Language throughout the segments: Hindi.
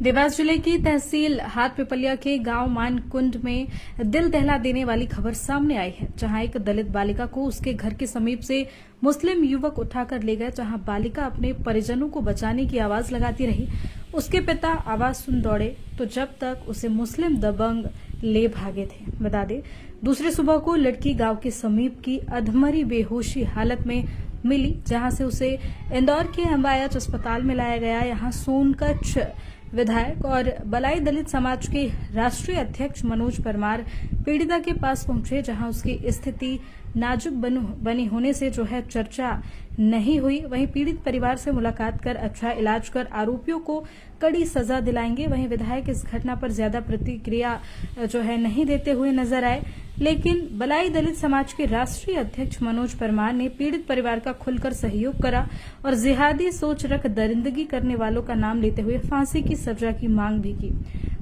देवास जिले की तहसील हाट पिपलिया के गांव मानकुंड में दिल दहला देने वाली खबर सामने आई है, जहां एक दलित बालिका को उसके घर के समीप से मुस्लिम युवक उठाकर ले गए। जहां बालिका अपने परिजनों को बचाने की आवाज लगाती रही। उसके पिता आवाज सुन दौड़े तो जब तक उसे मुस्लिम दबंग ले भागे थे। बता दें, दूसरी सुबह को लड़की गांव के समीप की अधमरी बेहोशी हालत में मिली, जहां से उसे इंदौर के एमवाईएच अस्पताल में लाया गया। यहां सोनकच्छ विधायक और बलाई दलित समाज के राष्ट्रीय अध्यक्ष मनोज परमार पीड़िता के पास पहुंचे, जहां उसकी स्थिति नाजुक बनी होने से चर्चा नहीं हुई। वहीं पीड़ित परिवार से मुलाकात कर अच्छा इलाज कर आरोपियों को कड़ी सजा दिलाएंगे। वहीं विधायक इस घटना पर ज्यादा प्रतिक्रिया नहीं देते हुए नजर आए, लेकिन बलाई दलित समाज के राष्ट्रीय अध्यक्ष मनोज परमार ने पीड़ित परिवार का खुलकर सहयोग करा और जिहादी सोच रख दरिंदगी करने वालों का नाम लेते हुए फांसी की सजा की मांग भी की।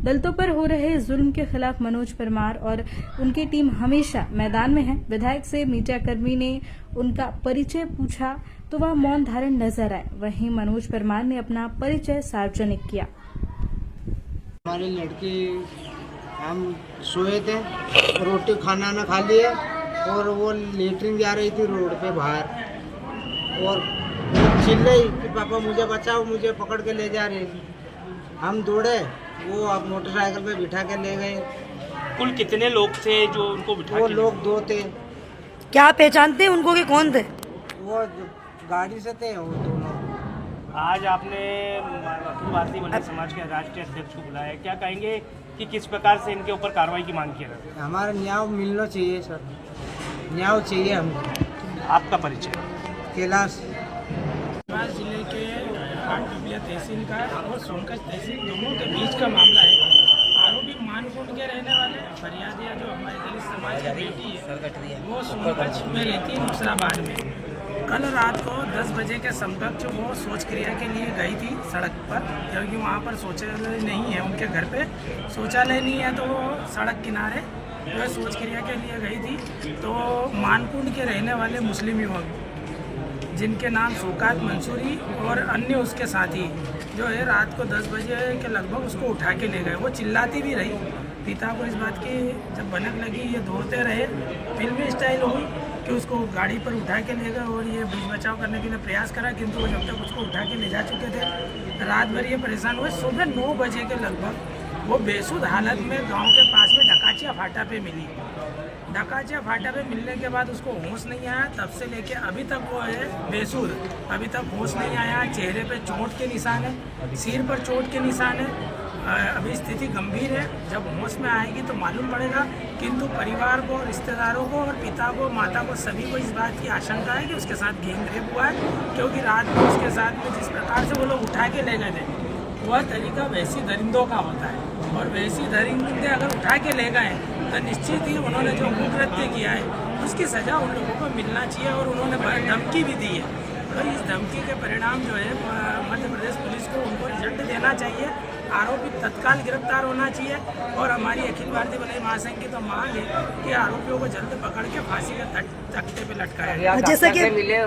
दलितों पर हो रहे जुल्म के खिलाफ मनोज परमार और उनकी टीम हमेशा मैदान में है। विधायक से मीडियाकर्मी ने उनका परिचय पूछा तो वह मौन धारण नजर आए। वहीं मनोज परमार ने अपना परिचय सार्वजनिक किया। हमारी लड़की, हम सोए थे, रोटी खाना ना खा लिए और वो लेटरिन जा रही थी रोड पे बाहर और चिल्लाई कि पापा मुझे बचाओ, मुझे पकड़ के ले जा रहे। हम दौड़े, वो अब मोटरसाइकिल पे बिठा के ले गए। कुल कितने लोग थे जो उनको बिठा वो के लोग 2 थे। क्या पहचानते हैं उनको कि कौन थे? वो गाड़ी से थे वो दोनों। आज आपने अखिल भारतीय बलित समाज के राष्ट्रीय अध्यक्ष को बुलाया है, क्या कहेंगे कि किस प्रकार से इनके ऊपर कार्रवाई की मांग की है? हमारा न्याय मिलना चाहिए सर, न्याय चाहिए हमको। आपका परिचय? कैलाश। देवास जिले के हाट पिपलिया तहसील का और सोनकच्छ तहसील दोनों के बीच का मामला है। आरोपी मानकुंड के रहने वाले फरियादिया जो हमारे दलित समाज की बेटी है, वो सोनकच्छ में रहती है, मुसराबाद में। कल रात को 10 बजे के समकक्ष वो शौच क्रिया के लिए गई थी सड़क पर, क्योंकि वहाँ पर शौचालय नहीं है, उनके घर पे शौचालय नहीं है, तो वो सड़क किनारे वह शौच क्रिया के लिए गई थी। तो मानकुंड के रहने वाले मुस्लिम युवक जिनके नाम शौकत मंसूरी और अन्य उसके साथी जो है रात को 10 बजे के लगभग उसको उठा के ले गए। वो चिल्लाती भी रही। पिता को इस बात की जब भनक लगी, ये दौड़ते रहे, फिल्मी स्टाइल हुई कि उसको गाड़ी पर उठा के ले गए और ये बीच बचाव करने के लिए प्रयास करा, किंतु वो जब तक उसको उठा के ले जा चुके थे। रात भर ये परेशान हुए। सुबह 9 बजे के लगभग वो बेसुध हालत में गाँव के पास में डकाचिया फाटा पे मिली। डकाचिया फाटा पे मिलने के बाद उसको होश नहीं आया। तब से लेके अभी तक वो है बेसुध, अभी तक होश नहीं आया। चेहरे पे चोट के निशान है, सिर पर चोट के निशान है। अभी स्थिति गंभीर है। जब होश में आएगी तो मालूम पड़ेगा, किंतु परिवार को, रिश्तेदारों को और पिता को, माता को, सभी को इस बात की आशंका है कि उसके साथ गैंग रेप हुआ है, क्योंकि रात में उसके साथ में जिस प्रकार से वो लोग उठा के ले गए थे, वह तरीका वैसी दरिंदों का होता है। और वैसी दरिंदे अगर उठा के ले गए तो निश्चित ही उन्होंने जो कुकृत्य किया है उसकी सज़ा उन लोगों को मिलना चाहिए। और उन्होंने धमकी भी दी है, तो इस धमकी के परिणाम जो है मध्य प्रदेश पुलिस को उनको रिजल्ट देना चाहिए। आरोपी तत्काल गिरफ्तार होना चाहिए। और हमारी अखिल भारतीय बलित महासंघ की तो मांग है कि आरोपियों को जल्द पकड़ के फांसी के तख्ते पे लटकाया। जैसा कि मिले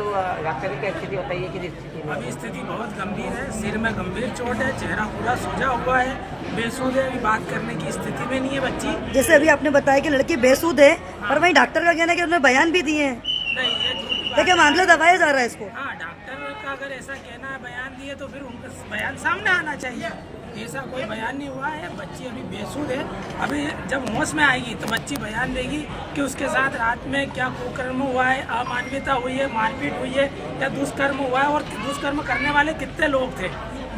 डॉक्टर की स्थिति बताइए कि स्थिति अभी स्थिति बहुत गंभीर है। सिर में गंभीर चोट है, चेहरा पूरा सूजा हुआ है, बेसुध है, अभी बात करने की स्थिति में नहीं है बच्ची। जैसे अभी आपने बताया कि लड़की बेसुध है, और वहीं डॉक्टर का कहना है कि उन्होंने बयान भी दिए हैं। नहीं, ये झूठी बात देखिए, है। मामला दबाया जा रहा है इसको। हाँ, डॉक्टर का अगर ऐसा कहना है, बयान दिए, तो फिर उनका बयान सामने आना चाहिए। ऐसा कोई बयान नहीं हुआ है। बच्ची अभी बेसुध है। अभी जब होश में आएगी तो बच्ची बयान देगी कि उसके साथ रात में क्या कुकर्म हुआ है, अमानवीयता हुई है, मारपीट हुई है या दुष्कर्म हुआ है, और दुष्कर्म करने वाले कितने लोग थे,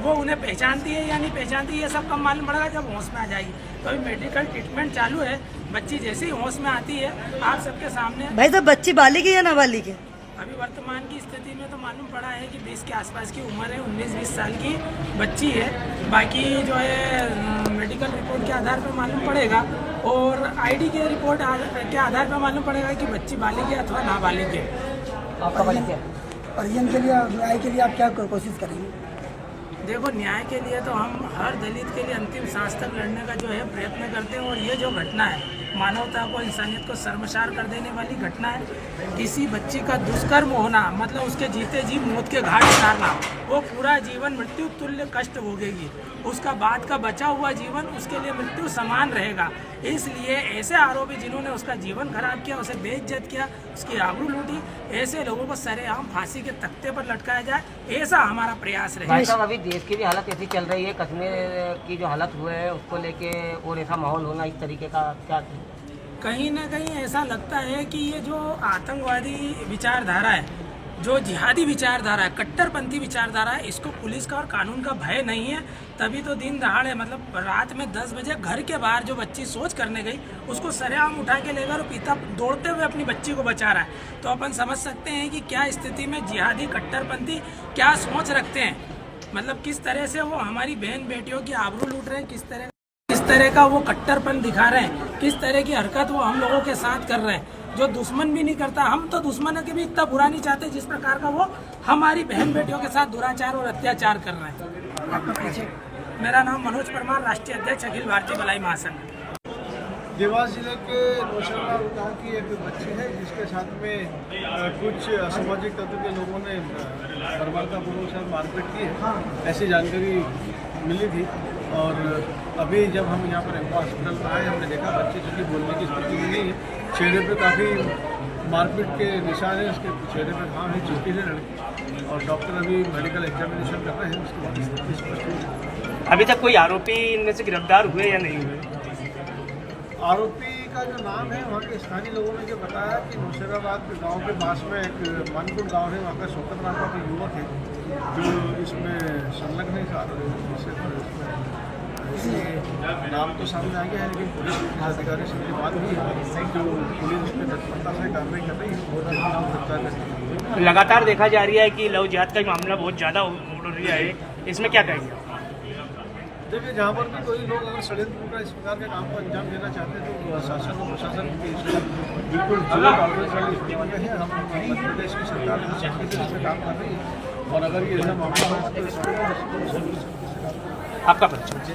वो उन्हें पहचानती है या नहीं पहचानती, ये सब कम मालूम पड़ेगा जब होश में आ जाएगी। तो अभी मेडिकल ट्रीटमेंट चालू है। बच्ची जैसे ही होश में आती है आप सबके सामने। भाई साहब, बच्ची बालिग है या नाबालिग है? अभी वर्तमान की स्थिति में तो मालूम पड़ा है कि 20 के आसपास की उम्र है, 19-20 साल की बच्ची है। बाकी जो है मेडिकल रिपोर्ट के आधार पर मालूम पड़ेगा और आईडी के रिपोर्ट के आधार पर मालूम पड़ेगा कि बच्ची बालिग है अथवा नाबालिग है। आपका परिचय? परिजन के लिए, न्याय के लिए आप क्या कोशिश करेंगे? देखो, न्याय के लिए तो हम हर दलित के लिए अंतिम सांस तक लड़ने का जो है प्रयत्न करते हैं। और ये जो घटना है मानवता को, इंसानियत को शर्मसार कर देने वाली घटना है। किसी बच्ची का दुष्कर्म होना मतलब उसके जीते जी मौत के घाट उतारना, वो पूरा जीवन मृत्यु तुल्य कष्ट भोगेगी। उसका बाद का बचा हुआ जीवन उसके लिए मृत्यु समान रहेगा। इसलिए ऐसे आरोपी जिन्होंने उसका जीवन खराब किया, उसे बेइज्जत किया, उसकी आबरू लूटी, ऐसे लोगों को सरेआम फांसी के तख्ते पर लटकाया जाए, ऐसा हमारा प्रयास भाई रहेगा। साहब, अभी देश की भी हालत ऐसी चल रही है, कश्मीर की जो हालत हुए है उसको लेके और ऐसा माहौल होना इस तरीके का क्या? कहीं ना कहीं ऐसा लगता है कि ये जो आतंकवादी विचारधारा है, जो जिहादी विचारधारा है, कट्टरपंथी विचारधारा है, इसको पुलिस का और कानून का भय नहीं है। तभी तो दिन दहाड़े मतलब रात में 10 बजे घर के बाहर जो बच्ची शौच करने गई उसको सरेआम उठा के लेकर पिता दौड़ते हुए अपनी बच्ची को बचा रहा है। तो अपन समझ सकते हैं कि क्या स्थिति में जिहादी कट्टरपंथी क्या सोच रखते हैं, मतलब किस तरह से वो हमारी बहन बेटियों की आबरू लूट रहे हैं, किस तरह का वो कट्टरपन दिखा रहे हैं, किस तरह की हरकत वो हम लोगों के साथ कर रहे हैं, जो दुश्मन भी नहीं करता। हम तो दुश्मनों के भी इतना बुरा नहीं चाहते जिस प्रकार का वो हमारी बहन बेटियों के साथ दुराचार और अत्याचार कर रहे हैं। मेरा नाम मनोज परमार, राष्ट्रीय अध्यक्ष अखिल भारतीय भलाई महासंघ। देवास जिले के नौशहरा गांव की एक बच्ची है जिसके साथ में कुछ असामाजिक तत्व के लोगों ने बर्बरतापूर्वक साथ मारपीट की है, ऐसी जानकारी मिली थी। और अभी जब हम यहाँ पर हॉस्पिटल में आए, हमने देखा बच्ची चूँकि बोलने की स्थिति में नहीं है, चेहरे पे काफ़ी मारपीट के निशान है, उसके चेहरे पे घाव है, चोटी है लड़की, और डॉक्टर अभी मेडिकल एग्जामिनेशन कर रहे हैं, उसके बाद स्थिति स्पष्ट होगी। अभी तक कोई आरोपी इनमें से गिरफ्तार हुए या नहीं हुए? आरोपी का जो नाम है वहाँ के स्थानीय लोगों ने जो बताया कि नौशेराबाद गांव के पास में एक मानकुंड गांव है, वहाँ का शौकत नाम का कोई युवक है जो इसमें संलग्न है। इसलिए नाम तो सामने आ गया है, लेकिन पुलिस अधिकारी से मेरी बात हुई है जो पुलिस उस पर तत्परता से कार्रवाई कर रही है, बहुत जल्दी नाम गिरफ्तार कर रही है। लगातार देखा जा रहा है कि लव जिहाद का मामला बहुत ज़्यादा उड़ रहा है, इसमें क्या कहेंगे? देखिए, जहाँ पर भी कोई लोग अगर षड्यंत्र इस प्रकार के काम को अंजाम देना चाहते हैं तो शासन और प्रशासन की बिल्कुल जीरो टॉलरेंस वाली स्थिति में है। हम मध्य प्रदेश की सरकार सख्ती से इस पर काम कर रही है, और अगर ये ऐसा मामला होगा तो इस पर आपका परिचय?